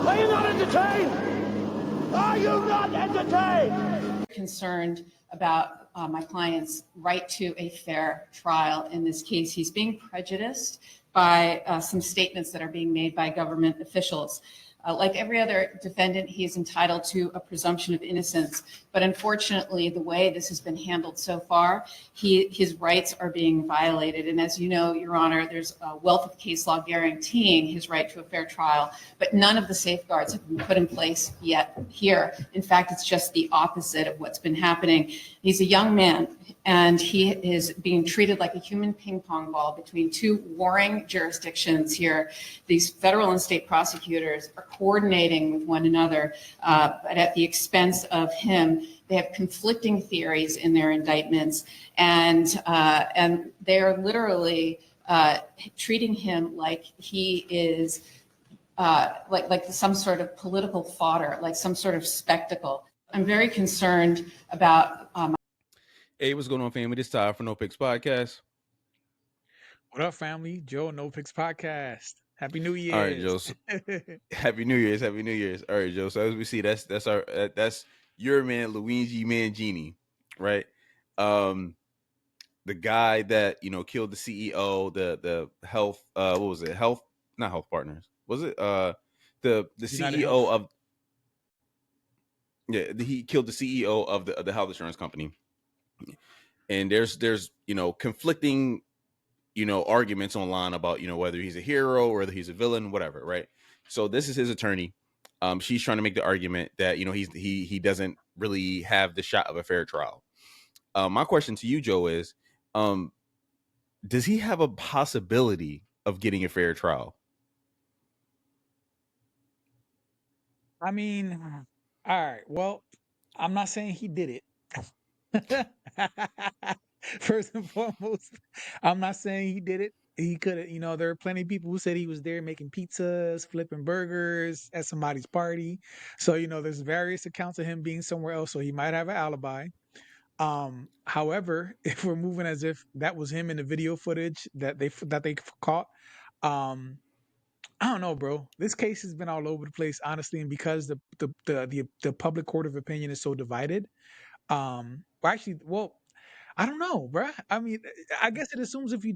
Are you not entertained? Are you not entertained? Concerned about my client's right to a fair trial in this case. He's being prejudiced by some statements that are being made by government officials. Like every other defendant, he is entitled to a presumption of innocence. But unfortunately, the way this has been handled so far, his rights are being violated. And as you know, Your Honor, there's a wealth of case law guaranteeing his right to a fair trial, but none of the safeguards have been put in place yet here. In fact, it's just the opposite of what's been happening. He's a young man, and he is being treated like a human ping pong ball between two warring jurisdictions here. These federal and state prosecutors are coordinating with one another, but at the expense of him. They have conflicting theories in their indictments, and they are literally treating him like he is like some sort of political fodder, like some sort of spectacle. I'm very concerned about. Hey, what's going on, family? This is Todd from nopickspodcast. What up, family? Joe, nopickspodcast. Happy New Year. All right, Joe. Happy New Year's. Happy New Year's. All right, Joe. So as we see, that's your man, Luigi Mangione, right? The guy that killed the CEO, the health. What was it? Health, not Health Partners. Was it the CEO of? Yeah, he killed the CEO of the health insurance company. And there's conflicting arguments online about whether he's a hero or whether he's a villain, whatever, right? So this is his attorney. She's trying to make the argument that he doesn't really have the shot of a fair trial. My question to you, Joe, is does he have a possibility of getting a fair trial? I mean, all right. Well, I'm not saying he did it. First and foremost, I'm not saying he did it. He could have, there are plenty of people who said he was there making pizzas, flipping burgers at somebody's party. So, there's various accounts of him being somewhere else. So he might have an alibi. However, if we're moving as if that was him in the video footage that they caught, I don't know, bro. This case has been all over the place, honestly, and because the public court of opinion is so divided. I don't know, bro. I mean, I guess it assumes if you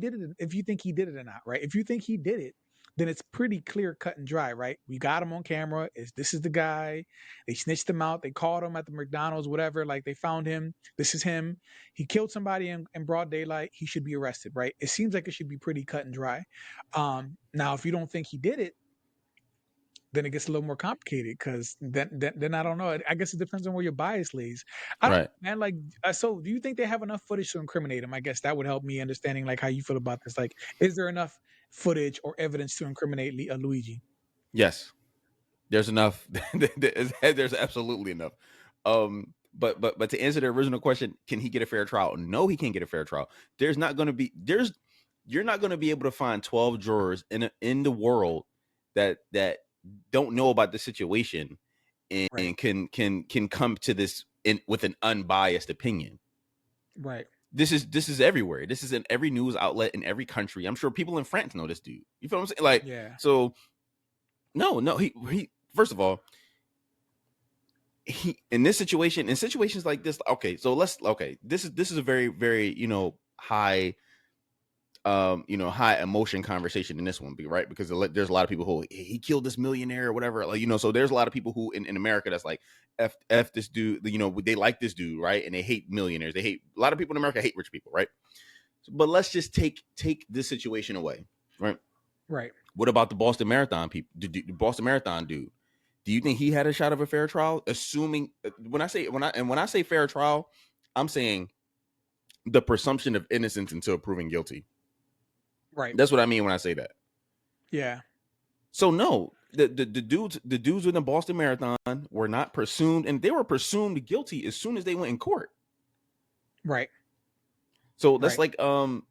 think he did it or not, right? If you think he did it, then it's pretty clear, cut and dry, right? We got him on camera. This is the guy. They snitched him out. They called him at the McDonald's, whatever. Like they found him. This is him. He killed somebody in broad daylight. He should be arrested, right? It seems like it should be pretty cut and dry. Now, if you don't think he did it, then it gets a little more complicated because then I don't know. I guess it depends on where your bias lays. I don't, man. Like, so do you think they have enough footage to incriminate him? I guess that would help me understanding like how you feel about this. Like, is there enough footage or evidence to incriminate Luigi? Yes, there's enough. There's absolutely enough. But to answer the original question, can he get a fair trial? No, he can't get a fair trial. You're not going to be able to find 12 jurors in the world that don't know about the situation and can come to this with an unbiased opinion. Right. This is everywhere. This is in every news outlet in every country. I'm sure people in France know this dude. You feel what I'm saying? Like, yeah. So no, he first of all, he in situations like this. Okay, so this is a very, very high high emotion conversation in this one, right? Because there's a lot of people who he killed this millionaire or whatever, so there's a lot of people who in America that's like F this dude, they like this dude, right? And they hate millionaires. A lot of people in America hate rich people, right? But let's just take this situation away, right? Right. What about the Boston Marathon people? The Boston Marathon dude, do you think he had a shot of a fair trial? Assuming when I say fair trial, I'm saying the presumption of innocence until proven guilty. Right. That's what I mean when I say that. Yeah. So no, the dudes in the Boston Marathon were not presumed, and they were presumed guilty as soon as they went in court. Right. So that's like some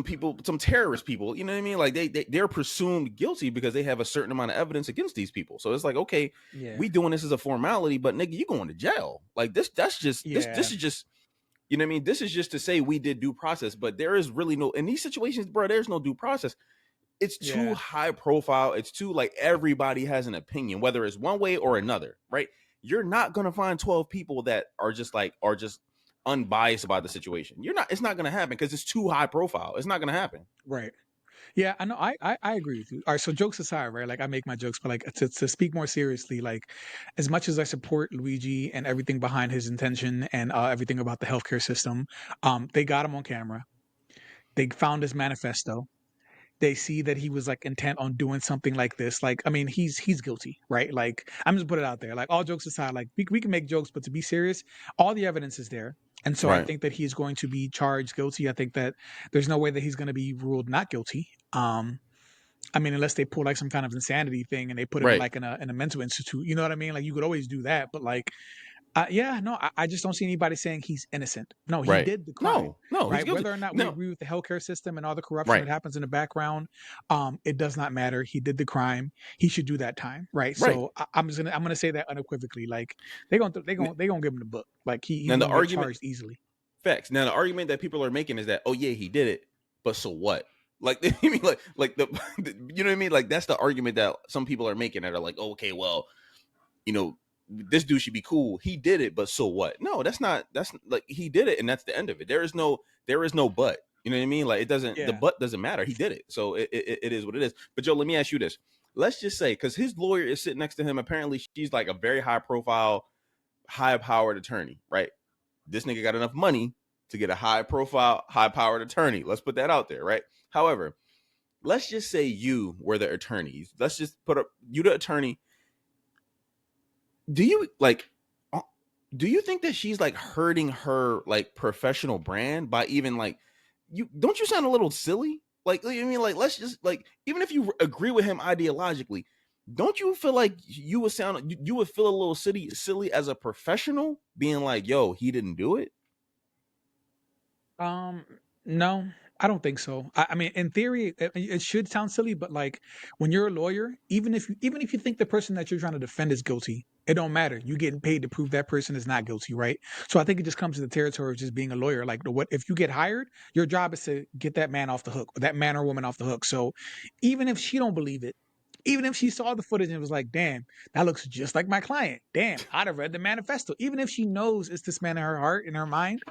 people, some terrorist people, you know what I mean? Like they're presumed guilty because they have a certain amount of evidence against these people. So it's like, okay, we doing this as a formality, but nigga, you going to jail. Like this is just you know what I mean? This is just to say we did due process, but there is really no, in these situations, bro, there's no due process. it's too high profile. It's too like everybody has an opinion, whether it's one way or another, right? You're not gonna find 12 people that are just unbiased about the situation. It's not gonna happen because it's too high profile. It's not gonna happen. Right. Yeah, I know. I agree with you. All right. So jokes aside, right? Like I make my jokes, but like to speak more seriously, like as much as I support Luigi and everything behind his intention and everything about the healthcare system, they got him on camera. They found his manifesto. They see that he was like intent on doing something like this. Like, I mean, he's guilty, right? Like, I'm just put it out there. Like, all jokes aside, like we can make jokes, but to be serious, all the evidence is there. And so I Right. think that he's going to be charged guilty. I think that there's no way that he's going to be ruled not guilty. I mean, unless they pull like some kind of insanity thing and they put him Right. like in a mental institute, you know what I mean? Like you could always do that, but like, yeah, no, I just don't see anybody saying he's innocent. No, he Right. did the crime, No, he's right? guilty. Whether or not we No. agree with the healthcare system and all the corruption Right. that happens in the background, it does not matter. He did the crime. He should do that time, right? Right. So I'm gonna say that unequivocally. Like they're gonna give him the book. Like he's Now the gonna get argument charged easily. facts. Now the argument that people are making is that, oh yeah, he did it, but so what? Like you mean like the you know what I mean? Like that's the argument that some people are making that are like, oh, okay, well, you know, this dude should be cool. He did it, but so what? No, that's like he did it, and that's the end of it. There is no but. You know what I mean? Like it doesn't. The but doesn't matter. He did it, so it is what it is. But Joe, let me ask you this. Let's just say, because his lawyer is sitting next to him. Apparently, she's like a very high profile, high powered attorney, right? This nigga got enough money to get a high profile, high powered attorney. Let's put that out there, right? However, let's just say you were the attorney. Let's just put up you the attorney. Do you think that she's like hurting her like professional brand by even like don't you sound a little silly? Like I mean, like let's just like even if you agree with him ideologically, don't you feel like you would feel a little silly as a professional being like, yo, he didn't do it? No, I don't think so. I mean, in theory, it should sound silly, but like when you're a lawyer, even if you think the person that you're trying to defend is guilty, it don't matter. You're getting paid to prove that person is not guilty, right? So I think it just comes to the territory of just being a lawyer. Like what if you get hired, your job is to get that man off the hook, or that man or woman off the hook. So even if she don't believe it, even if she saw the footage and was like, damn, that looks just like my client. Damn, I'd have read the manifesto. Even if she knows it's this man in her heart, in her mind,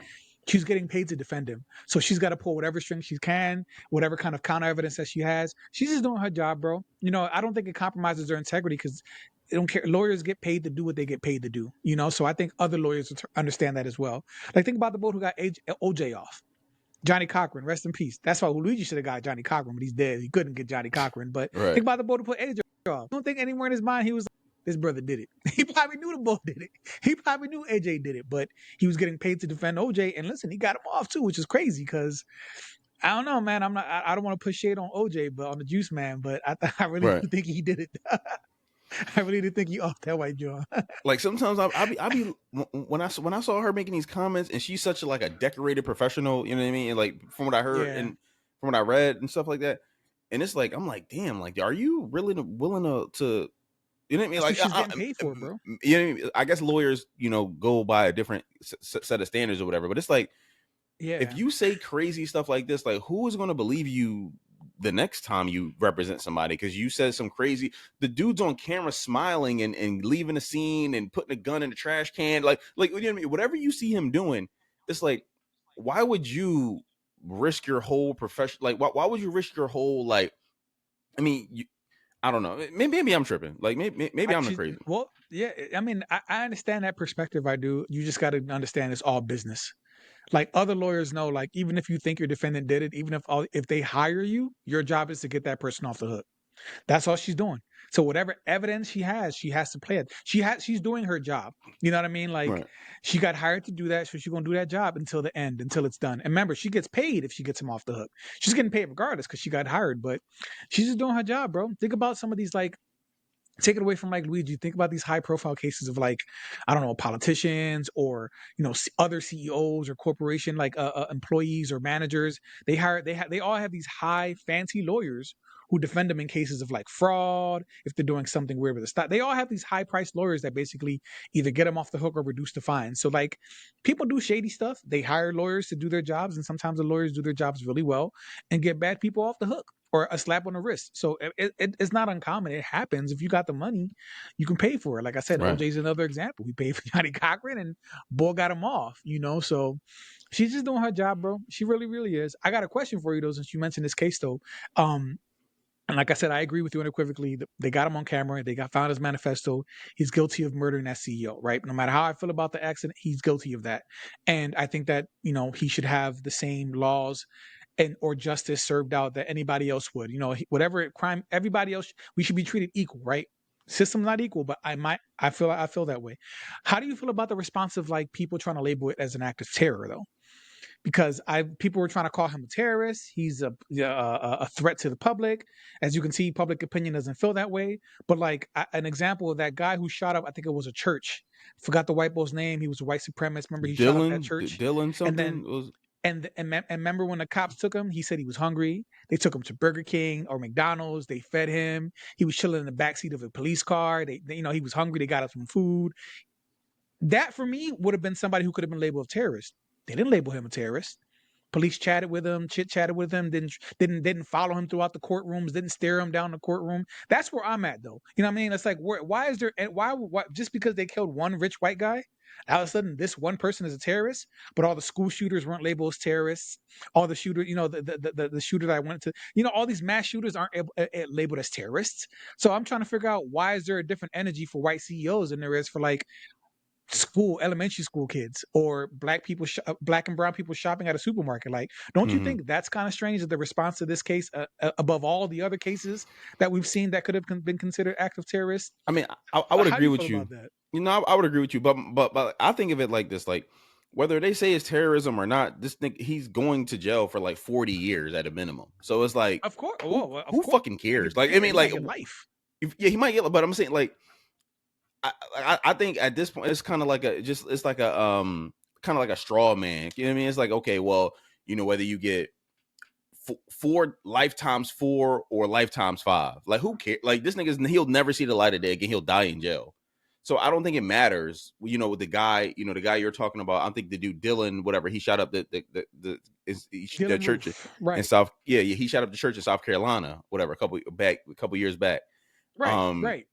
she's getting paid to defend him. So she's got to pull whatever strings she can, whatever kind of counter evidence that she has. She's just doing her job, bro. You know, I don't think it compromises her integrity because they don't care. Lawyers get paid to do what they get paid to do, you know? So I think other lawyers understand that as well. Like think about the boat who got OJ off. Johnny Cochran, rest in peace. That's why Luigi should have got Johnny Cochran, but he's dead. He couldn't get Johnny Cochran. But Right. think about the boat who put AJ off. I don't think anywhere in his mind he was like, this brother did it. He probably knew the boy did it. He probably knew AJ did it, but he was getting paid to defend OJ. And listen, he got him off too, which is crazy because I don't know, man. I don't want to push shade on OJ, but on the Juice Man. But I really Right. do think he did it. I really do think he off that white John. Like sometimes I be when I saw her making these comments and she's such a decorated professional, you know what I mean? And like from what I heard and from what I read and stuff like that, and it's like I'm like, damn, like are you really willing to you know what I mean? Like she's getting paid for it, bro. You know what I mean? I guess lawyers, go by a different set of standards or whatever, but it's like, if you say crazy stuff like this, like who is going to believe you the next time you represent somebody? Because you said some crazy, the dude's on camera smiling and leaving the scene and putting a gun in the trash can, like you know what I mean? Whatever you see him doing, it's like, why would you risk your whole profession? Like why would you risk your whole like? I mean, I don't know. Maybe I'm tripping. Like maybe I'm the crazy. Well, yeah. I mean, I understand that perspective. I do. You just got to understand it's all business. Like other lawyers know, like even if you think your defendant did it, even if they hire you, your job is to get that person off the hook. That's all she's doing. So whatever evidence she has to play it. She's doing her job. You know what I mean? Like Right. She got hired to do that, so she's gonna do that job until the end, until it's done. And remember, she gets paid if she gets him off the hook. She's getting paid regardless because she got hired, but she's just doing her job, bro. Think about some of these like take it away from like Luigi. Think about these high profile cases of like, I don't know, politicians or, other CEOs or corporation, like employees or managers. They all have these high fancy lawyers who defend them in cases of like fraud, if they're doing something weird with the stock. They all have these high priced lawyers that basically either get them off the hook or reduce the fine. So like people do shady stuff. They hire lawyers to do their jobs. And sometimes the lawyers do their jobs really well and get bad people off the hook. or a slap on the wrist. So it's not uncommon. It happens. If you got the money, you can pay for it. Like I said, Right. OJ's another example. We paid for Johnny Cochran and Bull got him off, so she's just doing her job, bro. She really, really is. I got a question for you though, since you mentioned this case though. And like I said, I agree with you unequivocally. They got him on camera. They found his manifesto. He's guilty of murdering that CEO, right? No matter how I feel about the accident, he's guilty of that. And I think that, he should have the same laws and or justice served out that anybody else would. Whatever crime, everybody else, we should be treated equal, right? System's not equal, but I feel that way. How do you feel about the response of like people trying to label it as an act of terror though? Because people were trying to call him a terrorist. He's a threat to the public. As you can see, public opinion doesn't feel that way. But like an example of that guy who shot up, I think it was a church. Forgot the white boy's name. He was a white supremacist. Remember, he shot up that church. Dylan And something then was. and remember when the cops took him, he said he was hungry. They took him to Burger King or McDonald's. They fed him. He was chilling in the backseat of a police car. They he was hungry. They got him some food. That for me would have been somebody who could have been labeled a terrorist. They didn't label him a terrorist. Police chatted with him, chit-chatted with him, didn't follow him throughout the courtrooms, didn't stare him down the courtroom. That's where I'm at, though. You know what I mean? It's like, why is there, why just because they killed one rich white guy, all of a sudden this one person is a terrorist, but all the school shooters weren't labeled as terrorists. All the shooters, the shooter that I went to, all these mass shooters aren't labeled as terrorists. So I'm trying to figure out, why is there a different energy for white CEOs than there is for like elementary school kids or black and brown people shopping at a supermarket? Like, don't you think that's kind of strange that the response to this case, above all the other cases that we've seen that could have been considered acts of terrorists? I mean, I would agree with you. I would agree with you, but I think of it like this: like, whether they say it's terrorism or not, this thing, he's going to jail for like 40 years at a minimum. So it's like, of course, who fucking cares? Like, I mean, like, life. He might get, but I'm saying, like, I think at this point it's kind of like it's like a kind of like a straw man. You know what I mean? It's like, okay, well, whether you get 4 lifetimes 4 or lifetimes 5, like, who cares? Like, this nigga, he'll never see the light of day again. He'll die in jail. So I don't think it matters. With the guy, the guy you're talking about, I think the dude Dylan, whatever, he shot up the church in South. Yeah, he shot up the church in South Carolina, whatever, a couple years back. Right.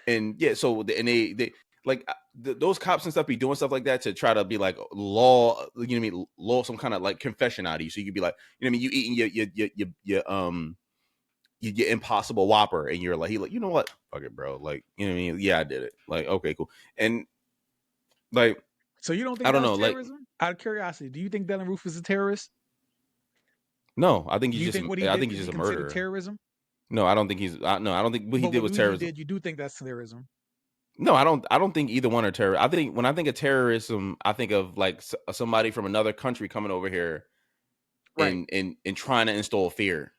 And yeah, so they like those cops and stuff be doing stuff like that to try to be like law, law some kind of like confession out of you, so you could be like, you eating your Impossible Whopper, and you're like, you know what, fuck it, bro, like, yeah, I did it, like, okay, cool. And like, so you don't think, I don't know, terrorism? Like, out of curiosity, do you think Dylan Roof is a terrorist? No, I think he's just a murderer. Terrorism? No, I don't think he's. No, I don't think what he did was terrorism. You do think that's terrorism? No, I don't think either one are terrorists. I think when I think of terrorism, I think of like somebody from another country coming over here, and trying to instill fear.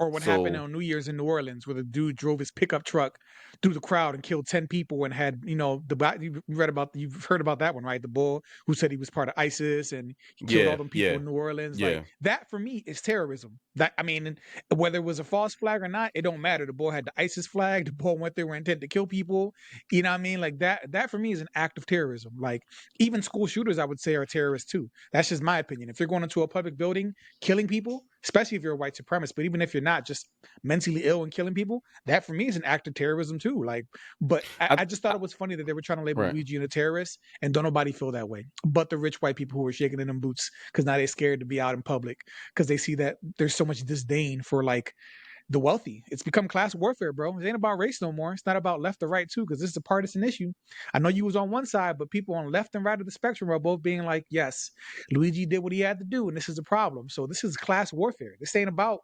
Or what happened on New Year's in New Orleans, where the dude drove his pickup truck through the crowd and killed 10 people, and had, you've heard about that one, right? The bull who said he was part of ISIS and he killed all them people in New Orleans. Yeah. Like, that for me is terrorism. That, I mean, whether it was a false flag or not, it don't matter. The bull had the ISIS flag. The bull went there with intent to kill people. You know what I mean? Like, that for me is an act of terrorism. Like, even school shooters, I would say, are terrorists too. That's just my opinion. If you're going into a public building killing people, especially if you're a white supremacist, but even if you're not, just mentally ill and killing people, that for me is an act of terrorism too. Like, but I just thought it was funny that they were trying to label Luigi a terrorist, and don't nobody feel that way, but the rich white people who were shaking in them boots, because now they're scared to be out in public because they see that there's so much disdain for like the wealthy. It's become class warfare, bro. It ain't about race no more. It's not about left or right too, because this is a partisan issue. I know you was on one side, but people on left and right of the spectrum are both being like, yes, Luigi did what he had to do, and this is a problem. So this is class warfare. This ain't about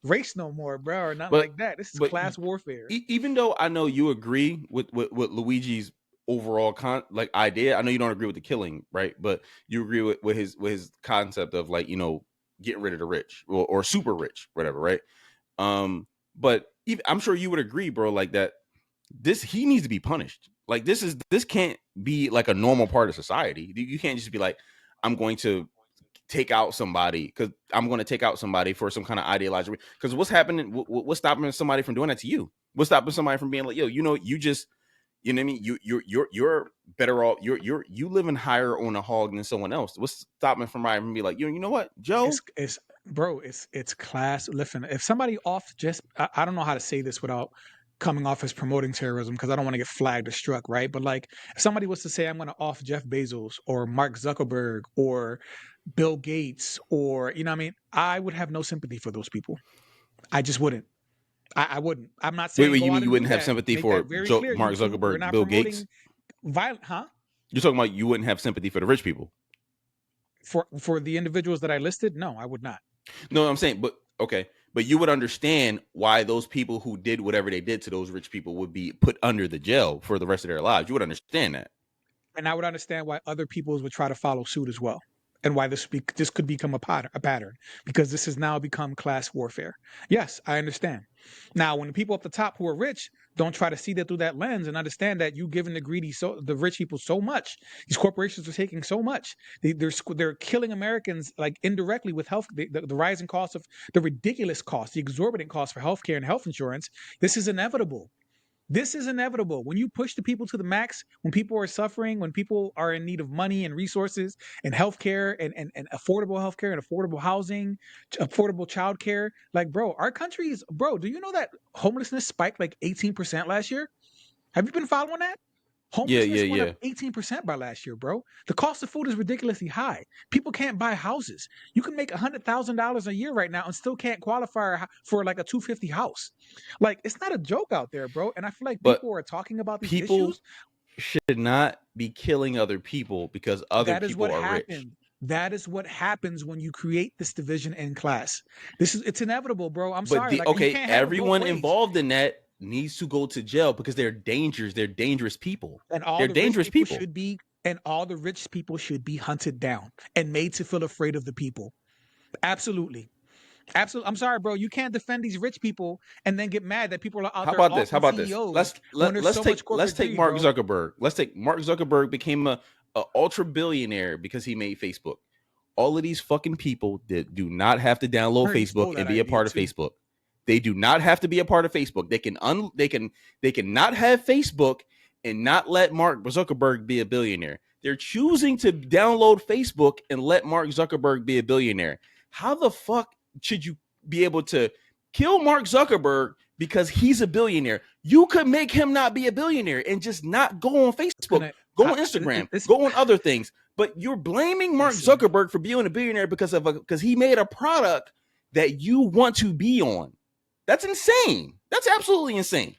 race no more, bro, or nothing like that. This is class warfare. Even though I know you agree with Luigi's overall idea, I know you don't agree with the killing, right? But you agree with his concept of, like, getting rid of the rich or super rich, whatever, right? But I'm sure you would agree, bro, like that he needs to be punished. Like, this can't be like a normal part of society. You can't just be like, I'm going to take out somebody because I'm going to take out somebody for some kind of ideological. Because what's happening? What's stopping somebody from doing that to you? What's stopping somebody from being like, yo, you just, you know what I mean? You're better off. You living higher on a hog than someone else. What's stopping somebody from being like, you know what, Joe? bro, it's class. Listen, if somebody I don't know how to say this without coming off as promoting terrorism because I don't want to get flagged or struck, right? But like, if somebody was to say I'm going to off Jeff Bezos or Mark Zuckerberg or Bill Gates or you know what I mean, I would have no sympathy for those people. I just wouldn't. I wouldn't. I'm not Wait, saying wait, go you mean out you and do wouldn't have that. sympathy Make that for very clear, Mark YouTube. We're Zuckerberg, not Bill Gates? promoting violent, huh? You're talking about you wouldn't have sympathy for the rich people. For the individuals that I listed, no, I would not. No, I'm saying, but okay, but you would understand why those people who did whatever they did to those rich people would be put under the jail for the rest of their lives. You would understand that. And I would understand why other peoples would try to follow suit as well, and why this could become a pattern because this has now become class warfare. Yes, I understand. Now, when the people at the top who are rich don't try to see that through that lens and understand that you giving the rich people so much, these corporations are taking so much, they're killing Americans like indirectly with the rising cost of the ridiculous cost, the exorbitant cost for healthcare and health insurance. This is inevitable. This is inevitable. When you push the people to the max, when people are suffering, when people are in need of money and resources and healthcare and affordable healthcare and affordable housing, affordable childcare, like bro, our country is bro. Do you know that homelessness spiked like 18% last year? Have you been following that? Yeah, yeah, Homelessness went up yeah. 18% by last year, bro. The cost of food is ridiculously high. People can't buy houses. You can make $100,000 a year right now and still can't qualify for like a 250 house. Like it's not a joke out there, bro. And I feel like But people are talking about these people issues. should not be killing other people because other That is people what are rich. happened. That is what happens when you create this division in class. It's inevitable, bro. I'm But sorry. Like you okay, can't have it both everyone ways. involved in that needs to go to jail because they're dangerous. They're dangerous people. And all They're the rich dangerous people people. should be and all the rich people should be hunted down and made to feel afraid of the people. Absolutely. Absolutely. I'm sorry, bro. You can't defend these rich people and then get mad that people are out How there about this? How offing about this? CEOs when there's so much Let's corporate take greed, Mark bro. Zuckerberg. Let's take Mark Zuckerberg became a ultra billionaire because he made Facebook. All of these fucking people that do not have to I download heard he Facebook stole and that be a idea part of too. Facebook. They do not have to be a part of Facebook. They can not have Facebook and not let Mark Zuckerberg be a billionaire. They're choosing to download Facebook and let Mark Zuckerberg be a billionaire. How the fuck should you be able to kill Mark Zuckerberg because he's a billionaire? You could make him not be a billionaire and just not go on Facebook, go on Instagram, go on other things. But you're blaming Mark Zuckerberg for being a billionaire because he made a product that you want to be on. That's insane. That's absolutely insane.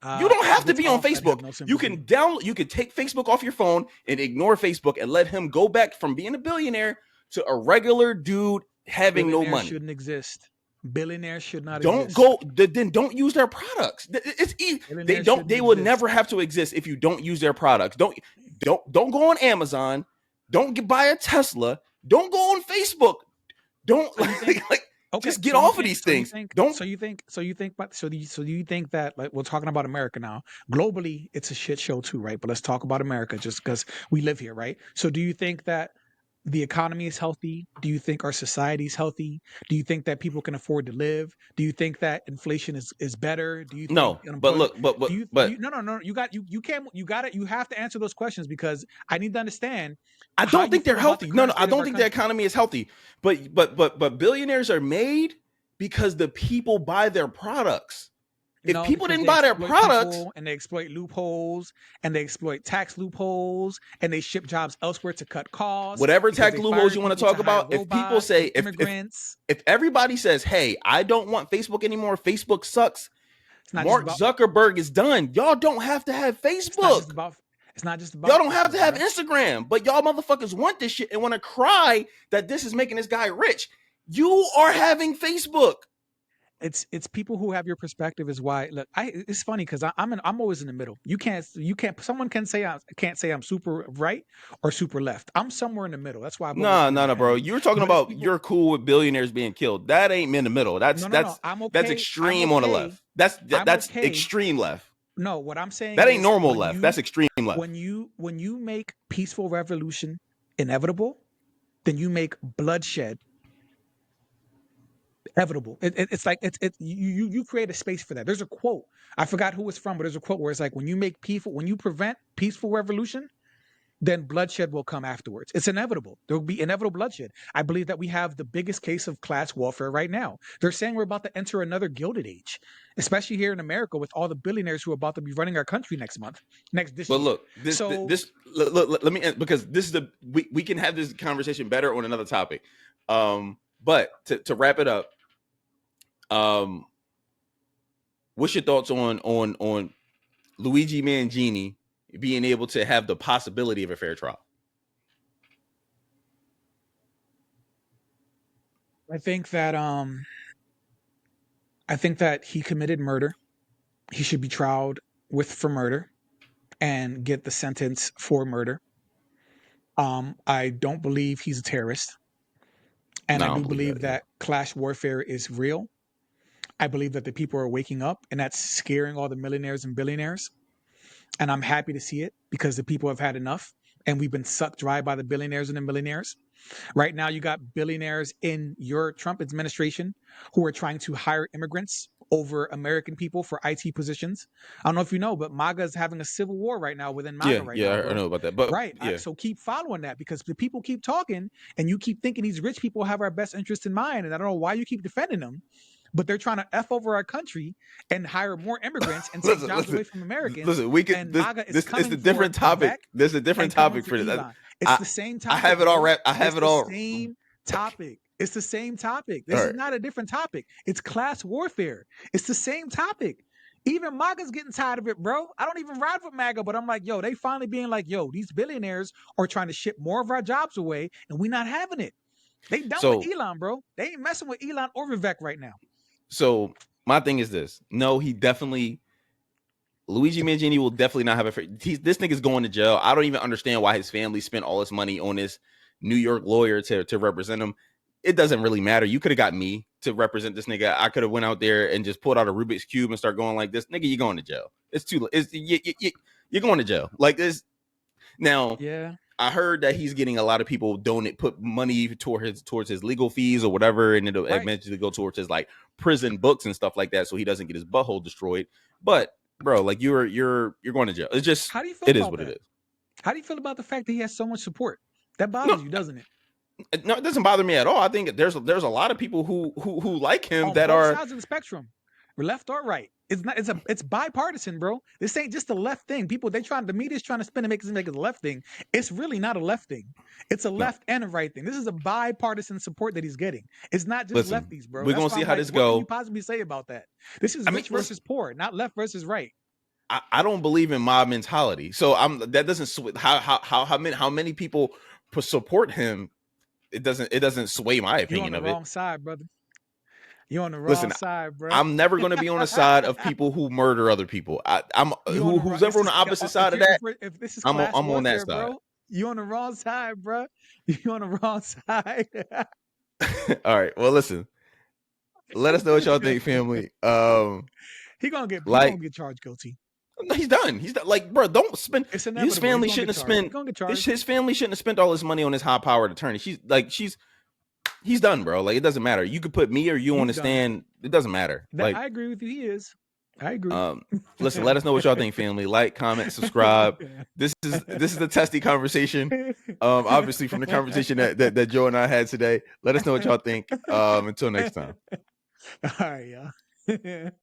You don't have to be on Facebook. You can take Facebook off your phone and ignore Facebook and let him go back from being a billionaire to a regular dude having no money. Shouldn't exist. Billionaires should not Don't exist. go. Then don't use their products. It's they don't. They will never have to exist if you don't use their products. Don't go on Amazon. Don't buy a Tesla. Don't go on Facebook. Don't just get off of these things. So you think that like we're talking about America now. Globally, it's a shit show too, right? But let's talk about America just because we live here, right? So do you think that the economy is healthy? Do you think our society is healthy? Do you think that people can afford to live? Do you think that inflation is better? Do you think no? But look, no. You have to answer those questions because I need to understand. I don't think they're healthy. No, I don't think the economy is healthy. But billionaires are made because the people buy their products. If people didn't buy their products, and they exploit loopholes and they exploit tax loopholes and they ship jobs elsewhere to cut costs. Whatever tax loopholes you want to talk about, if people say if everybody says, "Hey, I don't want Facebook anymore. Facebook sucks." Mark Zuckerberg is done. Y'all don't have to have Facebook. It's not just about y'all don't have to have Instagram, but y'all motherfuckers want this shit and want to cry that this is making this guy rich. You are having Facebook. It's people who have your perspective is why. Look, it's funny because I'm always in the middle. You can't. Someone can't say I'm super right or super left. I'm somewhere in the middle. That's why. No, bro. You're talking about you're cool with billionaires being killed. That ain't in the middle. That's I'm okay. That's extreme on the left. That's extreme left. No, what I'm saying that ain't normal left. That's extreme left. When you make peaceful revolution inevitable, then you make bloodshed inevitable. It's like you create a space for that. There's a quote. I forgot who it's from, but there's a quote where it's like when you prevent peaceful revolution, then bloodshed will come afterwards. It's inevitable. There will be inevitable bloodshed. I believe that we have the biggest case of class warfare right now. They're saying we're about to enter another Gilded Age, especially here in America with all the billionaires who are about to be running our country this But year. look, let me end, because this is we can have this conversation better on another topic. But to wrap it up, what's your thoughts on Luigi Mangione being able to have the possibility of a fair trial? I think that he committed murder. He should be tried for murder and get the sentence for murder. I don't believe he's a terrorist. And No, I I do don't believe believe that class warfare is real. I believe that the people are waking up, and that's scaring all the millionaires and billionaires. And I'm happy to see it because the people have had enough, and we've been sucked dry by the billionaires and the millionaires. Right now, you got billionaires in your Trump administration who are trying to hire immigrants over American people for IT positions. I don't know if you know, but MAGA is having a civil war right now within MAGA now, bro. I know about that. But Right. yeah, So keep following that because the people keep talking and you keep thinking these rich people have our best interest in mind. And I don't know why you keep defending them, but they're trying to F over our country and hire more immigrants and take jobs away from Americans. Listen, we could. And MAGA is coming It's a different for topic. Vivek There's a different and coming topic for for this. Elon. It's the same topic. I have it all bro. wrapped. I have It's it the all. same topic. It's the same topic. This All is right. not a different topic. It's class warfare. It's the same topic. Even MAGA's getting tired of it, bro. I don't even ride with MAGA, but I'm like, yo, they finally being like, yo, these billionaires are trying to ship more of our jobs away, and we not having it. They done with Elon, bro. They ain't messing with Elon or Vivek right now. So my thing is this. No, Luigi Mangione will definitely not have this nigga's going to jail. I don't even understand why his family spent all this money on this New York lawyer to represent him. It doesn't really matter. You could have got me to represent this nigga. I could have went out there and just pulled out a Rubik's Cube and start going like this. Nigga, you're going to jail. It's too you're going to jail. Like this. Now, yeah. I heard that he's getting a lot of people put money towards his legal fees or whatever, and it'll eventually go towards his like prison books and stuff like that, so he doesn't get his butthole destroyed. But bro, like you're going to jail. It's just how do you feel it about is what that? it is. How do you feel about the fact that he has so much support? That bothers you, doesn't it? No, it doesn't bother me at all. I think there's a lot of people who like him on that both are sides of the spectrum, left or right. It's bipartisan, bro. This ain't just a left thing. The media's trying to spin and make it a left thing. It's really not a left thing. It's a left and a right thing. This is a bipartisan support that he's getting. It's not just lefties, bro. We're gonna see how this goes. What go. can you possibly say about that? This is rich versus poor, not left versus right. I don't believe in mob mentality, so that doesn't how many people support him. It doesn't sway my opinion of it. You're on the wrong side, brother. You're on the wrong side, bro. I'm never going to be on the side of people who murder other people. Who's ever on the opposite side of that. If this is I'm class on that warfare, side. bro, you're on the wrong side, bro. You're on the wrong side. All right. Well, listen. Let us know what y'all think, family. He gonna get charged guilty. No, he's done. He's done. Like, bro, don't spend. His family shouldn't have spent. His family shouldn't have spent all this money on his high-powered attorney. He's done, bro. Like, it doesn't matter. You could put me or you on the stand. It doesn't matter. I agree with you. He is. I agree. Listen, let us know what y'all think, family. Like, comment, subscribe. This is the testy conversation. Obviously from the conversation that Joe and I had today. Let us know what y'all think. Until next time. All right, y'all.